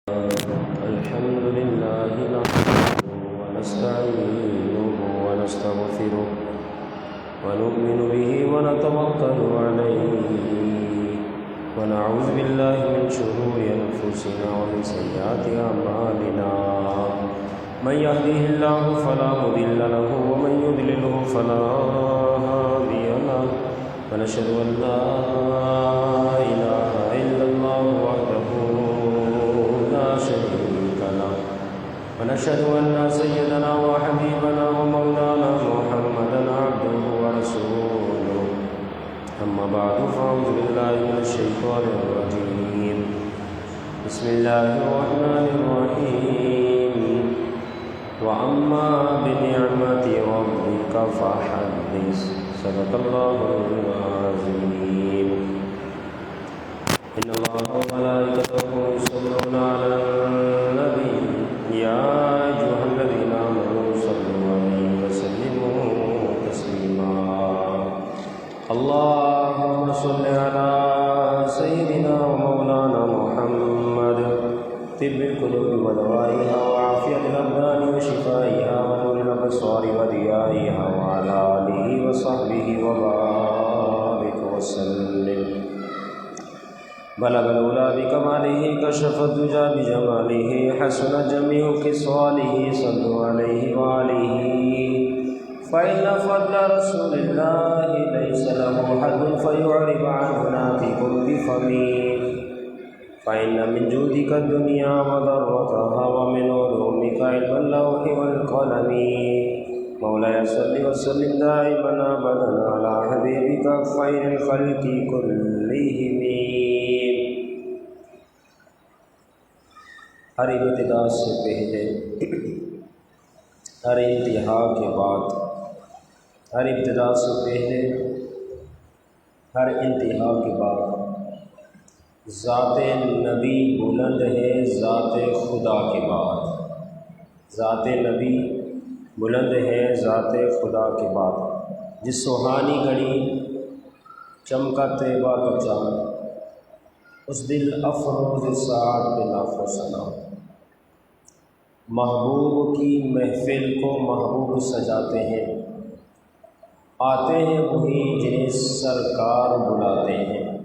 الحمد لله نحمده ونستعينه ونستغفره ونؤمن به ونتوكل عليه ونعوذ بالله من شرور أنفسنا ومن سيئات أعمالنا من يهده الله فلا مضل له ومن يضلله فلا هادي له ونشهد أن لا إله إلا الله وحده لا شريك له ونشهد أن سيدنا وحبيبنا ومولانا محمدا عبده ورسوله أما بعد فأعوذ بالله من الشيطان الرجيم بسم الله الرحمن الرحيم وأما بنعمة ربك فحدث صدق الله العظيم إن الله وملائكته يصلون على النبي يا أيها الذين آمنوا صلوا عليه وسلموا تسليما اللهم صل على سيدنا ومولانا محمد طب القلوب ودوائها وعافية الأبدان وشفائها ونور الأبصار وضيائها وعلى آله وصحبه وبارك وسلم بلغ الأولى بكماله كشف الدجى بجماله حسن جميع خصاله صلوا عليه وآله فإن فضل رسول الله ليس له حد فيعرب عنه ناطق بفمه فإن من جودك الدنيا وضرتها ومن علومك علم اللوح والقلم مولاي صل وسلم دائما أبدا على حبيبك خير الخلق كلهم ہر ابتدا سے پہلے ہر انتہا کے بعد ہر ابتدا سے پہلے ہر انتہا کے بعد ذات نبی بلند ہے ذات خدا کے بعد ذات نبی بلند ہے ذات خدا کے بعد جس سہانی گھڑی چمکا طیبہ کا چاند اس دل افروز ساعت پہ لاکھوں سلام محبوب کی محفل کو محبوب سجاتے ہیں آتے ہیں وہی جنہیں سرکار بلاتے ہیں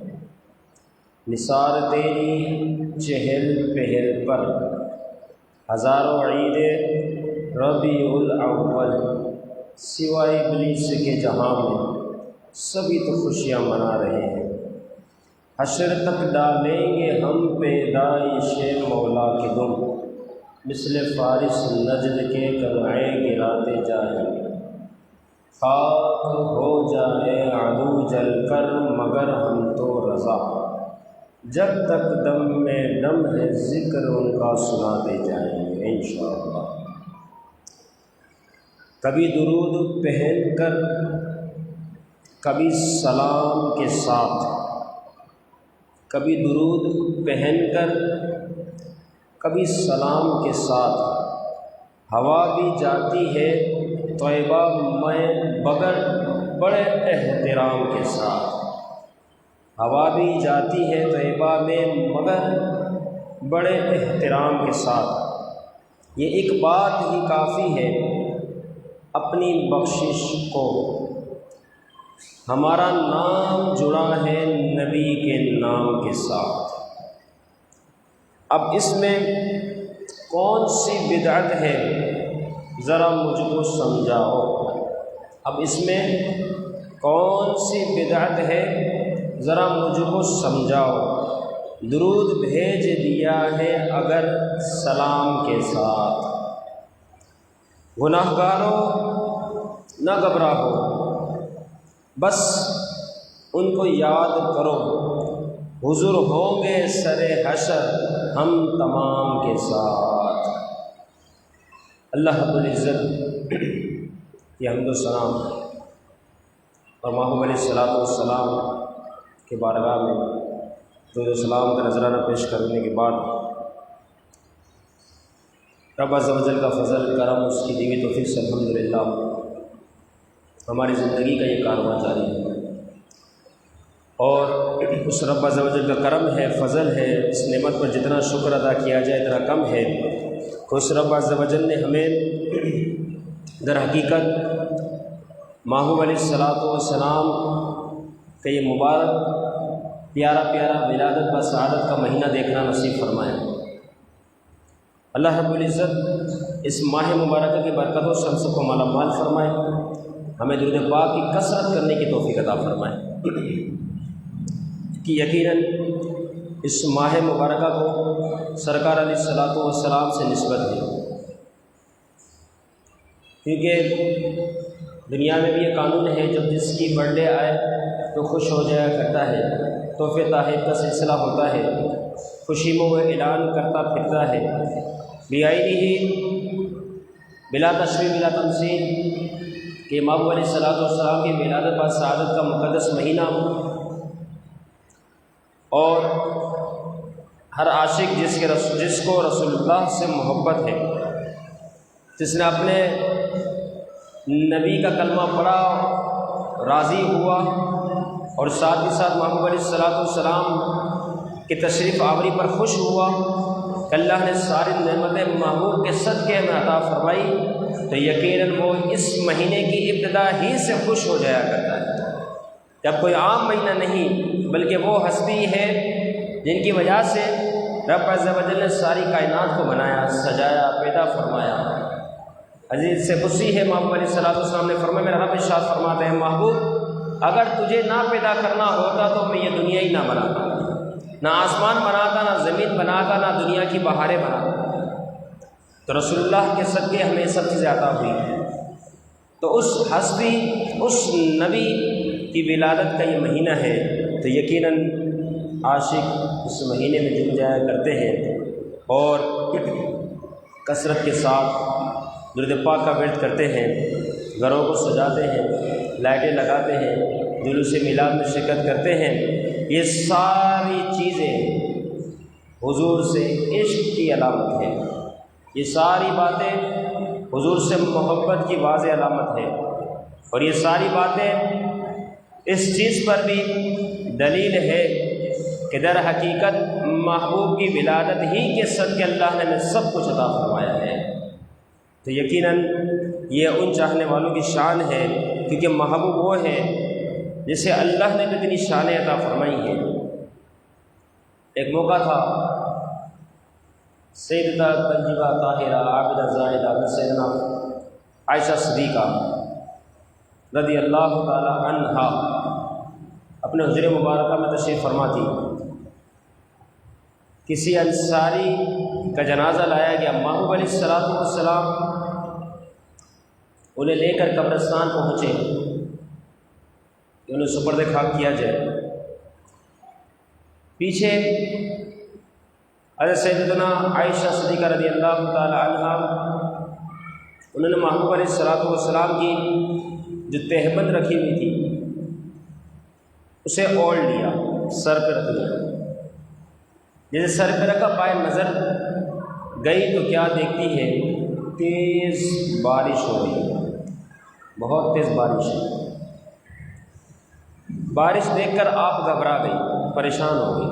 نثار تیری چہل پہل پر ہزاروں عید ربیع الاول سوائے ابلیس کے جہاں میں سبھی تو خوشیاں منا رہے ہیں حشر تک ڈالیں گے ہم پیدائش مولا کے دم مثل فارس نجد کے قلعے گراتے جائیں خاک ہو جائے عدو جل کر مگر ہم تو رضا جب تک دم میں دم ہے ذکر ان کا سناتے جائیں گے انشاءاللہ کبھی درود پہن کر کبھی سلام کے ساتھ کبھی درود پہن کر کبھی سلام کے ساتھ ہوا بھی جاتی ہے طیبہ میں بغیر بڑے احترام کے ساتھ ہوا بھی جاتی ہے طیبہ میں مگر بڑے احترام کے ساتھ یہ ایک بات ہی کافی ہے اپنی بخشش کو ہمارا نام جڑا ہے نبی کے نام کے ساتھ اب اس میں کون سی بدعت ہے ذرا مجھ کو سمجھاؤ اب اس میں کون سی بدعت ہے ذرا مجھ کو سمجھاؤ درود بھیج دیا ہے اگر سلام کے ساتھ گناہگاروں نہ گھبراؤ بس ان کو یاد کرو حضور ہوں گے سر حشر ہم تمام کے ساتھ اللہ رب العزت کی حمد و ثنا اور محبوب علیہ الصلوۃ والسلام کے بارگاہ میں درود و سلام کا نذرانہ پیش کرنے کے بعد رب عز و جل کا فضل کرم اس کی دی ہوئی توفیق سے الحمدللہ ہماری زندگی کا یہ کارواں جاری ہے اور اس رب عز و جل کا کرم ہے، فضل ہے، اس نعمت پر جتنا شکر ادا کیا جائے اتنا کم ہے۔ اس رب عز و جل نے ہمیں در حقیقت محبوب علیہ الصلوۃ والسلام کا یہ مبارک پیارا پیارا ولادت و سعادت کا مہینہ دیکھنا نصیب فرمایا۔ اللہ رب العزت اس ماہ مبارکہ کی برکتوں سے ہم سب کو مالا مال فرمائے، ہمیں درود پاک کی کثرت کرنے کی توفیق عطا فرمائے کہ یقیناً اس ماہ مبارکہ کو سرکار علیہ الصلوۃ والسلام سے نسبت ہے، کیونکہ دنیا میں بھی یہ قانون ہے جب جس کی برتھ ڈے آئے تو خوش ہو جایا کرتا ہے، تحفے تحائف کا سلسلہ ہوتا ہے، خوشی میں وہ اعلان کرتا پھرتا ہے بیائی بلا تشریح بلا تمثیل کہ محبوب علیہ الصلوۃ والسلام کی ولادت و سعادت کا مقدس مہینہ، اور ہر عاشق جس کو رسول اللہ سے محبت ہے، جس نے اپنے نبی کا کلمہ پڑھا، راضی ہوا، اور ساتھ ہی ساتھ محبوب علیہ الصلوۃ والسلام کی تشریف آوری پر خوش ہوا کہ اللہ نے ساری نعمتیں محبوب کے صدقے میں عطا فرمائی، تو یقیناً وہ اس مہینے کی ابتدا ہی سے خوش ہو جایا کرتا ہے۔ جب کوئی عام مہینہ نہیں بلکہ وہ ہستی ہے جن کی وجہ سے رب عز و جل نے ساری کائنات کو بنایا، سجایا، پیدا فرمایا۔ عزیز سے خوشی ہے، محبوب علیہ الصلوۃ والسلام نے فرمایا، میرا رب ارشاد فرماتے ہیں محبوب اگر تجھے نہ پیدا کرنا ہوتا تو میں یہ دنیا ہی نہ بناتا، نہ آسمان بناتا، نہ زمین بناتا، نہ دنیا کی بہاریں بناتا، تو رسول اللہ کے صدقے ہمیں سب چیزیں عطا ہوئی۔ تو اس ہستی، اس نبی کی ولادت کا یہ مہینہ ہے، تو یقیناً عاشق اس مہینے میں جم جایا کرتے ہیں اور کثرت کے ساتھ درود پاک کا ورد کرتے ہیں، گھروں کو سجاتے ہیں، لائٹیں لگاتے ہیں، جلوس میلاد میں شرکت کرتے ہیں۔ یہ ساری چیزیں حضور سے عشق کی علامت ہے، یہ ساری باتیں حضور سے محبت کی واضح علامت ہے، اور یہ ساری باتیں اس چیز پر بھی دلیل ہے کہ در حقیقت محبوب کی ولادت ہی کے صدقے اللہ نے ہمیں سب کچھ عطا فرمایا ہے۔ تو یقیناً یہ ان چاہنے والوں کی شان ہے، کیونکہ محبوب وہ ہے جسے اللہ نے اتنی شانیں عطا فرمائی ہیں۔ ایک موقع تھا سیدہ طیبہ طاہرہ عابدہ زاہدہ سیدنا عائشہ صدیقہ رضی اللہ تعالی عنہا اپنے حجرہ مبارکہ میں تشریف فرما تھی۔ کسی انصاری کا جنازہ لایا گیا، محبوب علیہ الصلوۃ والسلام انہیں لے کر قبرستان پہنچے کہ انہیں سپرد خاک کیا جائے۔ پیچھے حضرت سیدنا عائشہ صدیقہ رضی اللہ تعالی عنہا انہوں نے محبوب علیہ الصلوۃ والسلام کی جو تہبند رکھی ہوئی تھی اسے اوڑھ لیا، سر پہ رکھ لیا۔ جیسے سر پہ رکھا، پائے نظر گئی تو کیا دیکھتی ہے، تیز بارش ہو رہی ہے، بہت تیز بارش ہے۔ بارش دیکھ کر آپ گھبرا گئی، پریشان ہو گئی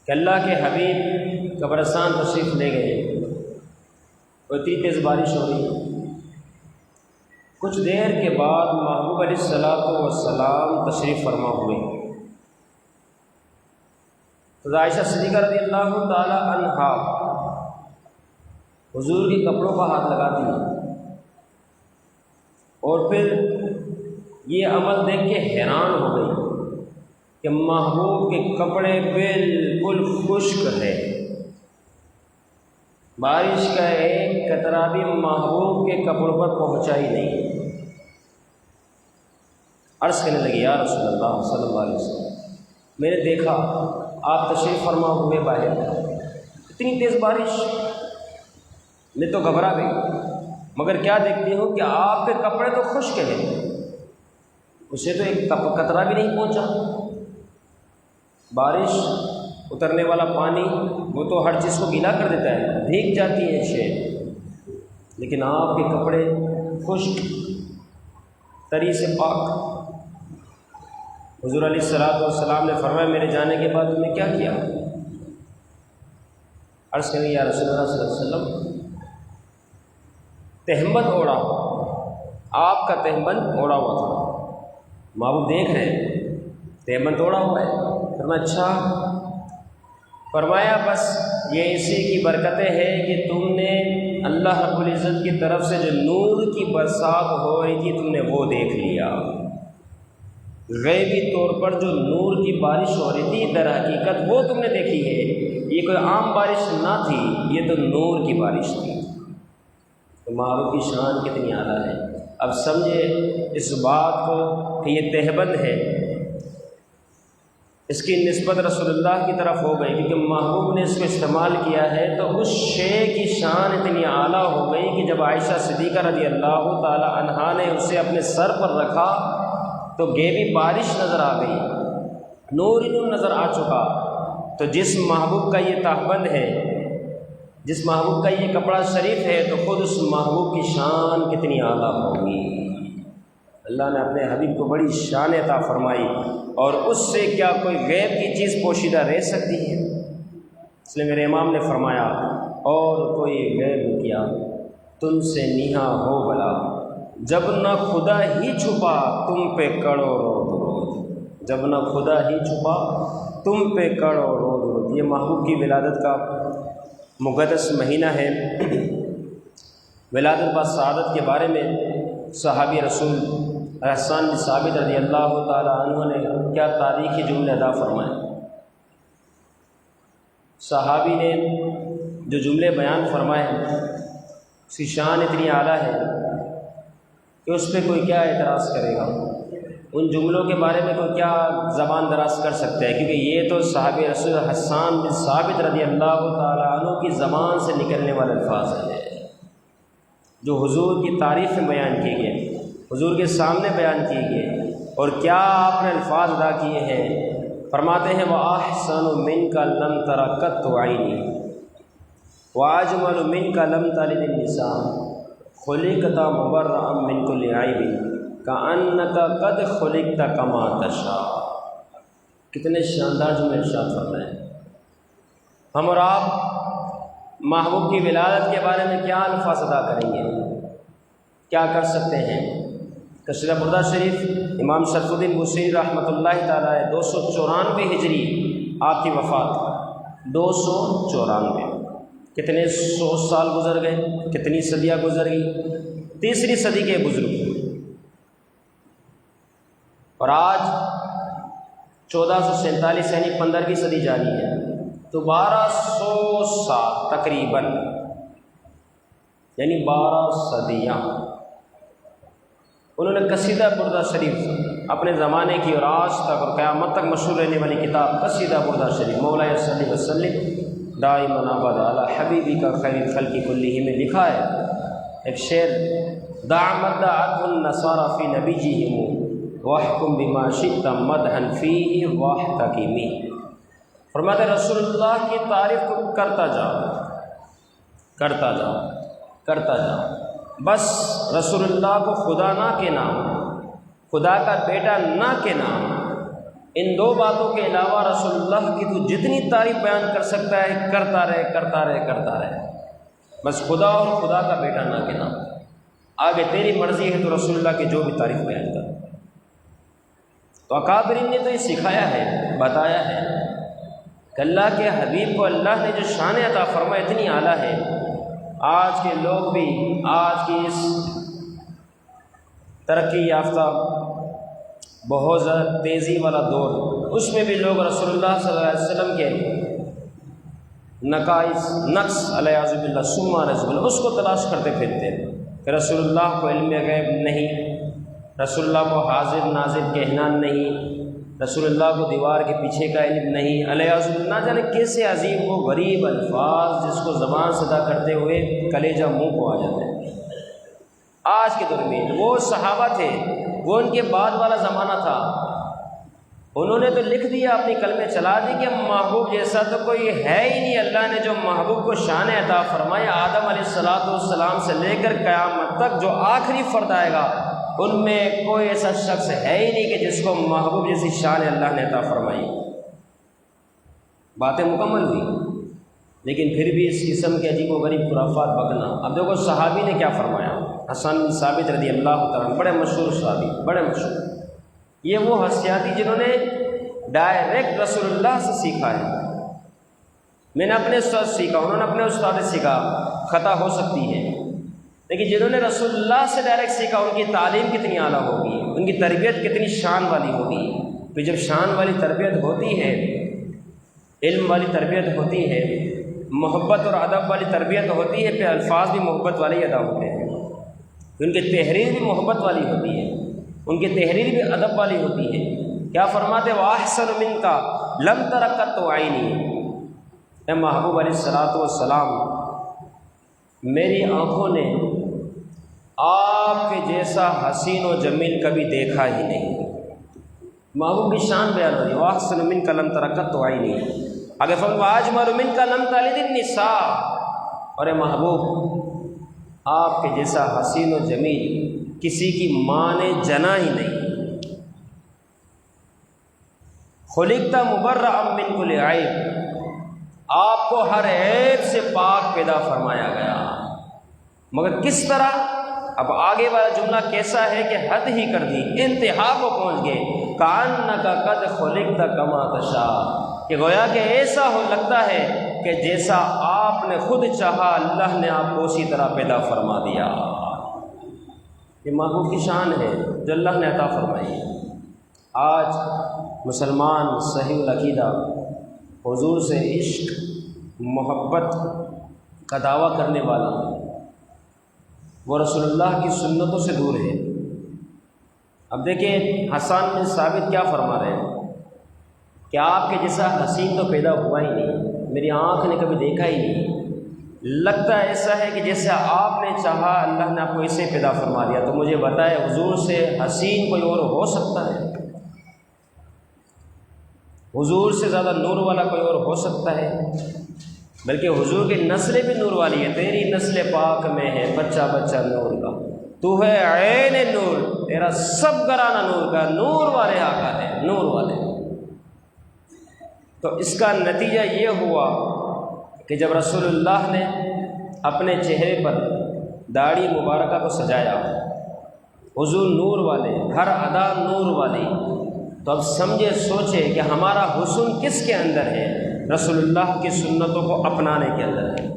کہ اللہ کے حبیب قبرستان تشریف لے گئے اور اتنی تیز بارش ہو رہی ہے۔ کچھ دیر کے بعد محبوب علیہ الصلوۃ والسلام تشریف فرما ہوئے۔ تو عائشہ صدیقہ رضی اللہ تعالی عنہا حضور کے کپڑوں کا ہاتھ لگاتی ہیں، اور پھر یہ عمل دیکھ کے حیران ہو گئی کہ محبوب کے کپڑے بالکل خشک ہے، بارش کا ایک قطرہ بھی محبوب کے کپڑوں پر پہنچا ہی نہیں۔ عرض کرنے لگی، یا رسول اللہ صلی اللہ علیہ وسلم، میں نے دیکھا آپ تشریف فرما ہوئے باہر، اتنی تیز بارش، میں تو گھبرا گئی، مگر کیا دیکھتی ہوں کہ آپ کے کپڑے تو خشک ہیں، اسے تو ایک قطرہ بھی نہیں پہنچا۔ بارش اترنے والا پانی وہ تو ہر چیز کو گیلا کر دیتا ہے، بھیگ جاتی ہے شے، لیکن آپ کے کپڑے خشک، تری سے پاک۔ حضور علیہ الصلوۃ والسلام نے فرمایا میرے جانے کے بعد تم نے کیا کیا؟ عرض کریں یا رسول اللہ صلی اللہ علیہ وسلم تہمت اوڑھا، آپ کا تہمت اوڑھا ہوا تھا، محبوب دیکھ رہے ہیں تہمت اوڑھا ہوا ہے۔ فرمایا اچھا، فرمایا بس یہ اسی کی برکتیں ہیں کہ تم نے اللہ رب العزت کی طرف سے جو نور کی برسات ہو رہی تھی تم نے وہ دیکھ لیا۔ غیبی طور پر جو نور کی بارش ہو رہی تھی در حقیقت وہ تم نے دیکھی ہے، یہ کوئی عام بارش نہ تھی، یہ تو نور کی بارش تھی۔ تو محبوب کی شان کتنی اعلیٰ ہے۔ اب سمجھے اس بات کو کہ یہ تہبند ہے، اس کی نسبت رسول اللہ کی طرف ہو گئی کیونکہ محبوب نے اس کو استعمال کیا ہے، تو اس شے کی شان اتنی اعلیٰ ہو گئی کہ جب عائشہ صدیقہ رضی اللہ تعالی عنہا نے اسے اپنے سر پر رکھا تو غیبی بارش نظر آ گئی، نور ہی نور نظر آ چکا۔ تو جس محبوب کا یہ تہبند ہے، جس محبوب کا یہ کپڑا شریف ہے، تو خود اس محبوب کی شان کتنی اعلیٰ ہوگی۔ اللہ نے اپنے حبیب کو بڑی شان عطا فرمائی، اور اس سے کیا کوئی غیب کی چیز پوشیدہ رہ سکتی ہے؟ اس لیے میرے امام نے فرمایا اور کوئی غیب کیا تم سے نیہا ہو بلا، جب نہ خدا ہی چھپا تم پہ کڑو رود رود، جب نہ خدا ہی چھپا تم پہ کڑو رود رود۔ یہ محبوب کی ولادت کا مقدس مہینہ ہے۔ ولادت با سعادت کے بارے میں صحابی رسول حسان بن ثابت رضی اللہ تعالی عنہ نے کیا تاریخی جملے ادا فرمائے۔ صحابی نے جو جملے بیان فرمائے اس کی شان اتنی اعلیٰ ہے کہ اس پہ کوئی کیا اعتراض کرے گا، ان جملوں کے بارے میں کوئی کیا زبان دراز کر سکتا ہے، کیونکہ یہ تو صحابی رسول حسان بن ثابت رضی اللہ تعالی عنہ کی زبان سے نکلنے والے الفاظ ہیں جو حضور کی تعریف میں بیان کیے گئے، حضور کے سامنے بیان کیے گئے، اور کیا آپ نے الفاظ ادا کیے ہیں۔ فرماتے ہیں وَأَحْسَنُ مِنْكَ لَمْ تَرَ قَطُّ عَيْنِي وَأَجْمَلُ مِنْكَ لَمْ تَلِدِ النِّسَاءُ خُلِقْتَ مُبَرَّأً مِنْ كُلِّ عَيْبٍ كَأَنَّكَ قَدْ خُلِقْتَ كَمَا تَشَاءُ۔ کتنے شاندار جملے ارشاد فرمائے۔ ہم اور آپ محبوب کی ولادت کے بارے میں کیا الفاظ ادا کریں گے، کیا کر سکتے ہیں؟ قصیدہ بردہ شریف امام شرف الدین بوصیری رحمۃ اللہ تعالیٰ 294 ہجری آپ کی وفات، 294، کتنے 100 سال گزر گئے، کتنی صدیاں گزر گئی، تیسری صدی کے بزرگ، اور آج 1447 یعنی 15ویں صدی جاری ہے، تو 1200 سال تقریباً، یعنی 12 صدیاں انہوں نے قصیدہ بردہ شریف اپنے زمانے کی اور آج تک اور قیامت تک مشہور رہنے والی کتاب قصیدہ بردہ شریف مولا صلی وسلم دائما ابدا علی حبیبی کا خیر الخلق کلہم میں لکھا ہے ایک شعر، دعمت دعت النصارى فی نبیہم واحکم بما شئت مدحا فیہ واحتکمی۔ فرماتے رسول اللہ کی تعریف کو کرتا جاؤ کرتا جاؤ کرتا جاؤ، بس رسول اللہ کو خدا نہ کہنا، خدا کا بیٹا نہ کہنا، ان دو باتوں کے علاوہ رسول اللہ کی تو جتنی تعریف بیان کر سکتا ہے کرتا رہے کرتا رہے کرتا رہے، بس خدا اور خدا کا بیٹا نہ کہنا، آگے تیری مرضی ہے تو رسول اللہ کی جو بھی تعریف بیان کر۔ تو اکابرین نے تو یہ سکھایا ہے، بتایا ہے کہ اللہ کے حبیب کو اللہ نے جو شان عطا فرمایا اتنی اعلیٰ ہے۔ آج کے لوگ بھی آج کی اس ترقی یافتہ بہت زیادہ تیزی والا دور، اس میں بھی لوگ رسول اللہ صلی اللہ علیہ وسلم کے نقص علیہ باللہ ثم رسول اس کو تلاش کرتے پھرتے ہیں کہ رسول اللہ کو علم غیب نہیں، رسول اللہ کو حاضر ناظر کہنا نہیں، رسول اللہ کو دیوار کے پیچھے کا علم نہیں، علیہ نہ جانے کیسے عظیم وہ غریب الفاظ جس کو زبان سے ادا کرتے ہوئے کلیجہ منہ کو آ جاتا ہے۔ آج کے دور میں وہ صحابہ تھے، وہ ان کے بعد والا زمانہ تھا، انہوں نے تو لکھ دیا، اپنی کلمے چلا دی کہ محبوب جیسا تو کوئی ہے ہی نہیں۔ اللہ نے جو محبوب کو شان عطا فرمایا، آدم علیہ السلام سے لے کر قیامت تک جو آخری فرد آئے گا ان میں کوئی ایسا شخص ہے ہی نہیں کہ جس کو محبوب جیسی شان اللہ نے عطا فرمائی۔ باتیں مکمل ہوئی، لیکن پھر بھی اس قسم کے عجیب و غریب خرافات بکنا۔ اب دیکھو صحابی نے کیا فرمایا، حسن بن ثابت رضی اللہ تعالیٰ، بڑے مشہور صحابی، بڑے مشہور۔ یہ وہ ہستیاں جنہوں نے ڈائریکٹ رسول اللہ سے سیکھا ہے۔ میں نے اپنے استاد سے سیکھا، انہوں نے اپنے استاد سے سیکھا، خطا ہو سکتی ہے، لیکن جنہوں نے رسول اللہ سے ڈائریکٹ سیکھا ان کی تعلیم کتنی اعلیٰ ہوگی، ان کی تربیت کتنی شان والی ہوگی۔ پھر جب شان والی تربیت ہوتی ہے، علم والی تربیت ہوتی ہے، محبت اور ادب والی تربیت ہوتی ہے، پھر الفاظ بھی محبت والے ہی ادا ہوتے ہیں، ان کی تحریر بھی محبت والی ہوتی ہے، ان کی تحریر بھی ادب والی ہوتی ہے۔ کیا فرماتے وَأَحْسَنُ مِنْكَ لَمْ تَرَ قَطُّ عَيْنِي، اے محبوب علیہ الصلوۃ والسلام، میری آنکھوں نے آپ کے جیسا حسین و جمیل کبھی دیکھا ہی نہیں۔ محبوب کی شان بیان ہو رہی ہے، وَأَحْسَنُ مِنْكَ لَمْ تَرَ قَطُّ عَيْنِي۔ آگے فرمایا وَأَجْمَلُ مِنْكَ لَمْ تَلِدِ النِّسَاء، اور اے محبوب آپ کے جیسا حسین و جمیل کسی کی ماں نے جنا ہی نہیں۔ خُلِقْتَ مُبَرَّأً مِنْ كُلِّ عیب، آپ کو ہر عیب سے پاک پیدا فرمایا گیا، مگر کس طرح؟ اب آگے والا جملہ کیسا ہے کہ حد ہی کر دی، انتہا کو پہنچ گئے۔ کَأَنَّكَ قَدْ خُلِقْتَ كَمَا تَشَاءُ، کہ گویا کہ ایسا ہو لگتا ہے کہ جیسا آپ نے خود چاہا اللہ نے آپ کو اسی طرح پیدا فرما دیا۔ یہ محبوب کی شان ہے جو اللہ نے عطا فرمائی ہے۔ آج مسلمان صحیح العقیدہ حضور سے عشق محبت کا دعویٰ کرنے والا وہ رسول اللہ کی سنتوں سے دور ہے۔ اب دیکھیں حسن بن ثابت کیا فرما رہے ہیں کہ آپ کے جیسا حسین تو پیدا ہوا ہی نہیں، میری آنکھ نے کبھی دیکھا ہی نہیں، لگتا ایسا ہے کہ جیسے آپ نے چاہا اللہ نے آپ کو اسے پیدا فرما دیا۔ تو مجھے بتائے حضور سے حسین کوئی اور ہو سکتا ہے؟ حضور سے زیادہ نور والا کوئی اور ہو سکتا ہے؟ بلکہ حضور کی نسلیں بھی نور والی ہے، تیری نسل پاک میں ہے بچہ بچہ نور کا، تو ہے عین نور، تیرا سب گھرانہ نور کا، نور والے آقا ہے، نور والے۔ تو اس کا نتیجہ یہ ہوا کہ جب رسول اللہ نے اپنے چہرے پر داڑھی مبارکہ کو سجایا، حضور نور والے، ہر ادا نور والی، تو اب سمجھے سوچے کہ ہمارا حسن کس کے اندر ہے؟ رسول اللہ کی سنتوں کو اپنانے کے اندر ہے۔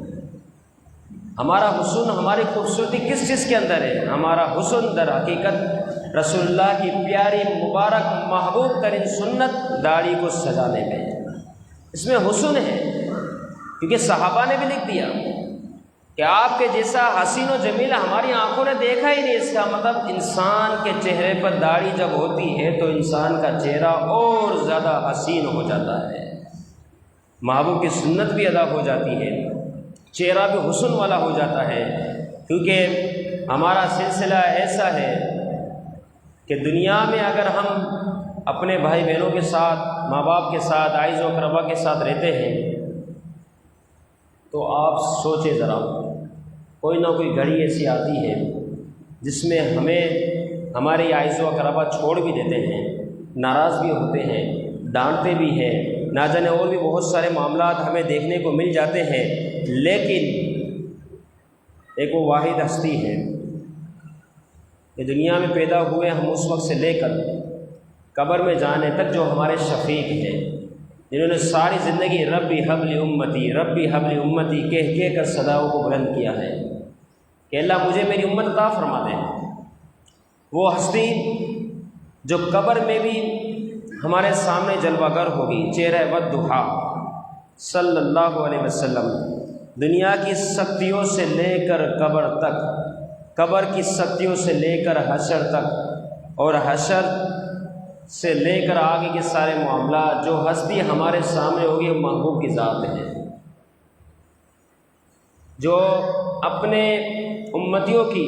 ہمارا حسن، ہماری خوبصورتی کس چیز کے اندر ہے؟ ہمارا حسن در حقیقت رسول اللہ کی پیاری مبارک محبوب ترین سنت داڑھی کو سجانے میں، اس میں حسن ہے۔ کیونکہ صحابہ نے بھی لکھ دیا کہ آپ کے جیسا حسین و جمیل ہماری آنکھوں نے دیکھا ہی نہیں۔ اس کا مطلب انسان کے چہرے پر داڑھی جب ہوتی ہے تو انسان کا چہرہ اور زیادہ حسین ہو جاتا ہے، محبوب کی سنت بھی ادا ہو جاتی ہے، چہرہ بھی حسن والا ہو جاتا ہے۔ کیونکہ ہمارا سلسلہ ایسا ہے کہ دنیا میں اگر ہم اپنے بھائی بہنوں کے ساتھ، ماں باپ کے ساتھ، عائز و اقربا کے ساتھ رہتے ہیں تو آپ سوچیں ذرا، کوئی نہ کوئی گھڑی ایسی آتی ہے جس میں ہمیں ہمارے عائز و اقربا چھوڑ بھی دیتے ہیں، ناراض بھی ہوتے ہیں، ڈانٹتے بھی ہیں، نہ جانے اور بھی بہت سارے معاملات ہمیں دیکھنے کو مل جاتے ہیں، لیکن ایک وہ واحد ہستی ہے کہ دنیا میں پیدا ہوئے ہم اس وقت سے لے کر قبر میں جانے تک جو ہمارے شفیق ہیں، جنہوں نے ساری زندگی ربی حبلی امتی ربی حبلی امتی کہہ کر صداؤں کو بلند کیا ہے کہ اللہ مجھے میری امت عطا فرما دے۔ وہ ہستی جو قبر میں بھی ہمارے سامنے جلوہ گر ہوگی، چہرہ والضحیٰ صلی اللہ علیہ وسلم، دنیا کی سختیوں سے لے کر قبر تک، قبر کی سختیوں سے لے کر حشر تک، اور حشر سے لے کر آگے کے سارے معاملات، جو ہستی ہمارے سامنے ہوگی وہ محبوب کی ذات ہے، جو اپنے امتیوں کی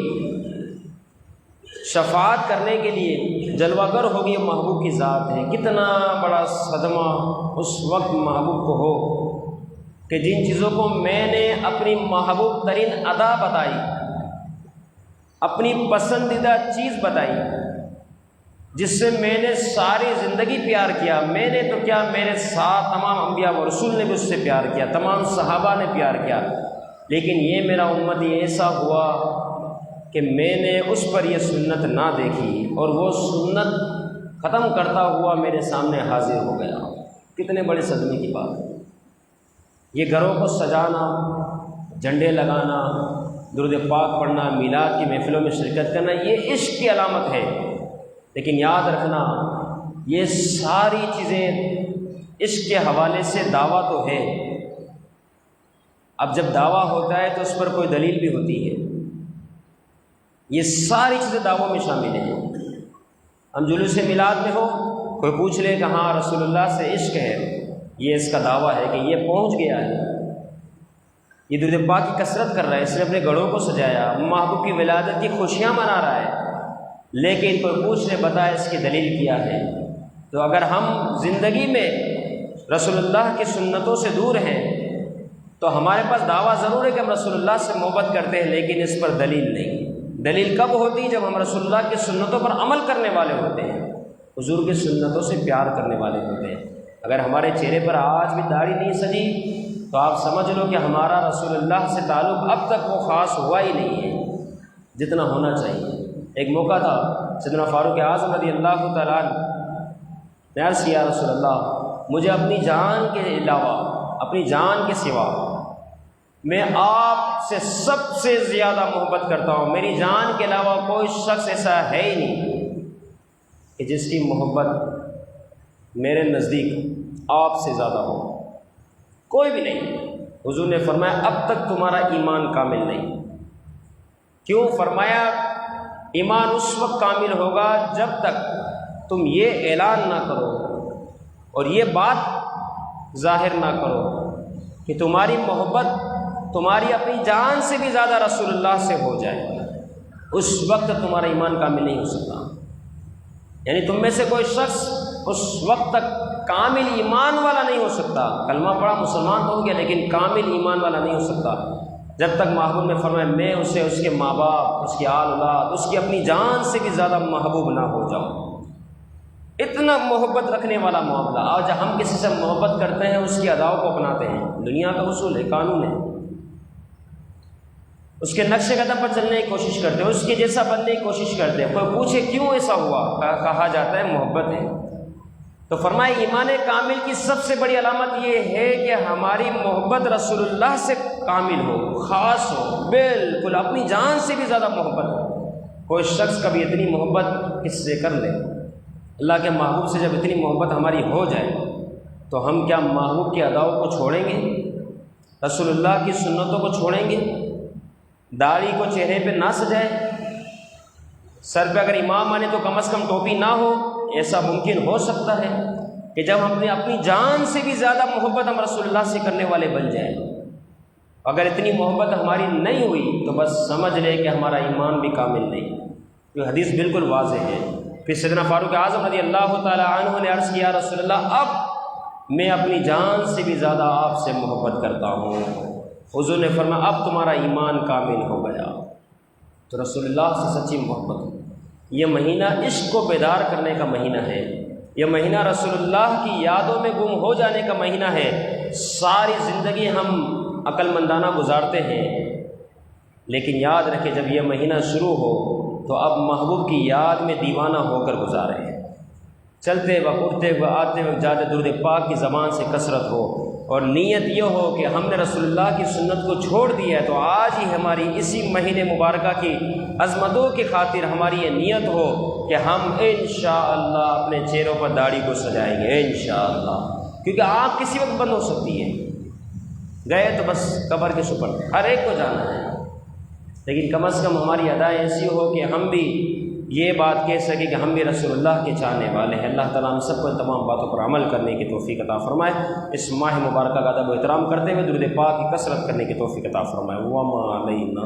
شفاعت کرنے کے لیے جلوہ گر ہوگی، محبوب کی ذات ہے۔ کتنا بڑا صدمہ اس وقت محبوب کو ہو کہ جن چیزوں کو میں نے اپنی محبوب ترین ادا بتائی، اپنی پسندیدہ چیز بتائی جس سے میں نے ساری زندگی پیار کیا، میں نے تو کیا، میرے ساتھ تمام انبیاء و رسول نے بھی اس سے پیار کیا، تمام صحابہ نے پیار کیا، لیکن یہ میرا امتی ایسا ہوا کہ میں نے اس پر یہ سنت نہ دیکھی اور وہ سنت ختم کرتا ہوا میرے سامنے حاضر ہو گیا۔ کتنے بڑے صدمے کی بات ہے۔ یہ گھروں کو سجانا، جھنڈے لگانا، درود پاک پڑھنا، میلاد کی محفلوں میں شرکت کرنا، یہ عشق کی علامت ہے، لیکن یاد رکھنا یہ ساری چیزیں عشق کے حوالے سے دعویٰ تو ہے۔ اب جب دعویٰ ہوتا ہے تو اس پر کوئی دلیل بھی ہوتی ہے۔ یہ ساری چیزیں دعووں میں شامل ہیں۔ ہم جلوس میلاد میں ہو، کوئی پوچھ لے کہ ہاں رسول اللہ سے عشق ہے، یہ اس کا دعویٰ ہے کہ یہ پہنچ گیا ہے، یہ درود پاک کی کثرت کر رہا ہے، اس نے اپنے گھروں کو سجایا، محبوب کی ولادت کی خوشیاں منا رہا ہے، لیکن کوئی پوچھ لے بتا اس کی دلیل کیا ہے۔ تو اگر ہم زندگی میں رسول اللہ کی سنتوں سے دور ہیں تو ہمارے پاس دعویٰ ضرور ہے کہ ہم رسول اللہ سے محبت کرتے ہیں، لیکن اس پر دلیل نہیں۔ دلیل کب ہوتی ہے؟ جب ہم رسول اللہ کی سنتوں پر عمل کرنے والے ہوتے ہیں، حضور کی سنتوں سے پیار کرنے والے ہوتے ہیں۔ اگر ہمارے چہرے پر آج بھی داڑھی نہیں سجی تو آپ سمجھ لو کہ ہمارا رسول اللہ سے تعلق اب تک وہ خاص ہوا ہی نہیں ہے جتنا ہونا چاہیے۔ ایک موقع تھا، سیدنا فاروق اعظم رضی اللہ تعالیٰ نے عرض کیا، رسول اللہ مجھے اپنی جان کے علاوہ، اپنی جان کے سوا میں آپ سے سب سے زیادہ محبت کرتا ہوں، میری جان کے علاوہ کوئی شخص ایسا ہے ہی نہیں کہ جس کی محبت میرے نزدیک آپ سے زیادہ ہو، کوئی بھی نہیں۔ حضور نے فرمایا اب تک تمہارا ایمان کامل نہیں۔ کیوں؟ فرمایا ایمان اس وقت کامل ہوگا جب تک تم یہ اعلان نہ کرو اور یہ بات ظاہر نہ کرو کہ تمہاری محبت تمہاری اپنی جان سے بھی زیادہ رسول اللہ سے ہو جائے، اس وقت تمہارا ایمان کامل نہیں ہو سکتا۔ یعنی تم میں سے کوئی شخص اس وقت تک کامل ایمان والا نہیں ہو سکتا، کلمہ پڑھا مسلمان تو ہو گیا لیکن کامل ایمان والا نہیں ہو سکتا جب تک محبوب نے فرمایا میں اسے اس کے ماں باپ، اس کی آل اولاد، اس کی اپنی جان سے بھی زیادہ محبوب نہ ہو جاؤں۔ اتنا محبت رکھنے والا معاملہ۔ آج ہم کسی سے محبت کرتے ہیں اس کی اداؤں کو اپناتے ہیں، دنیا کا اصول ہے، قانون ہے، اس کے نقش قدم پر چلنے کی کوشش کرتے ہیں، اس کے جیسا بننے کی کوشش کرتے ہیں۔ کوئی پوچھے کیوں ایسا ہوا؟ کہا جاتا ہے محبت ہے۔ تو فرمائے ایمان کامل کی سب سے بڑی علامت یہ ہے کہ ہماری محبت رسول اللہ سے کامل ہو، خاص ہو، بالکل اپنی جان سے بھی زیادہ محبت ہو۔ کوئی شخص کبھی اتنی محبت کس سے کر لے، اللہ کے محبوب سے جب اتنی محبت ہماری ہو جائے تو ہم کیا محبوب کی اداؤں کو چھوڑیں گے؟ رسول اللہ کی سنتوں کو چھوڑیں گے؟ داڑھی کو چہرے پہ نہ سجائے، سر پہ اگر امام آنے تو کم از کم ٹوپی نہ ہو؟ ایسا ممکن ہو سکتا ہے کہ جب ہم نے اپنی جان سے بھی زیادہ محبت ہم رسول اللہ سے کرنے والے بن جائیں؟ اگر اتنی محبت ہماری نہیں ہوئی تو بس سمجھ لے کہ ہمارا ایمان بھی کامل نہیں۔ یہ حدیث بالکل واضح ہے۔ پھر سیدنا فاروق اعظم رضی اللہ تعالی عنہ نے عرض کیا، رسول اللہ اب میں اپنی جان سے بھی زیادہ آپ سے محبت کرتا ہوں۔ حضور نے فرمایا اب تمہارا ایمان کامل ہو گیا۔ تو رسول اللہ سے سچی محبت، یہ مہینہ عشق کو بیدار کرنے کا مہینہ ہے، یہ مہینہ رسول اللہ کی یادوں میں گم ہو جانے کا مہینہ ہے۔ ساری زندگی ہم عقل مندانہ گزارتے ہیں، لیکن یاد رکھیں جب یہ مہینہ شروع ہو تو اب محبوب کی یاد میں دیوانہ ہو کر گزاریں۔ چلتے وقت، اٹھتے ہوئے، آتے وقت زیادہ درود پاک کی زبان سے کثرت ہو، اور نیت یہ ہو کہ ہم نے رسول اللہ کی سنت کو چھوڑ دیا ہے تو آج ہی ہماری اسی مہینے مبارکہ کی عظمتوں کی خاطر ہماری یہ نیت ہو کہ ہم انشاءاللہ اپنے چہروں پر داڑھی کو سجائیں گے انشاءاللہ، کیونکہ آنکھ کسی وقت بند ہو سکتی ہے، گئے تو بس قبر کے سپرد، ہر ایک کو جانا ہے، لیکن کم از کم ہماری ادائیں ایسی ہو کہ ہم بھی یہ بات کہہ سکیں کہ ہم بھی رسول اللہ کے چاہنے والے ہیں۔ اللہ تعالیٰ ہم سب کو ان تمام باتوں پر عمل کرنے کی توفیق عطا فرمائے۔ اس ماہ مبارکہ کا ادب و احترام کرتے ہوئے درود پاک کی کثرت کرنے کی توفیق عطا فرمائے۔ وما علینا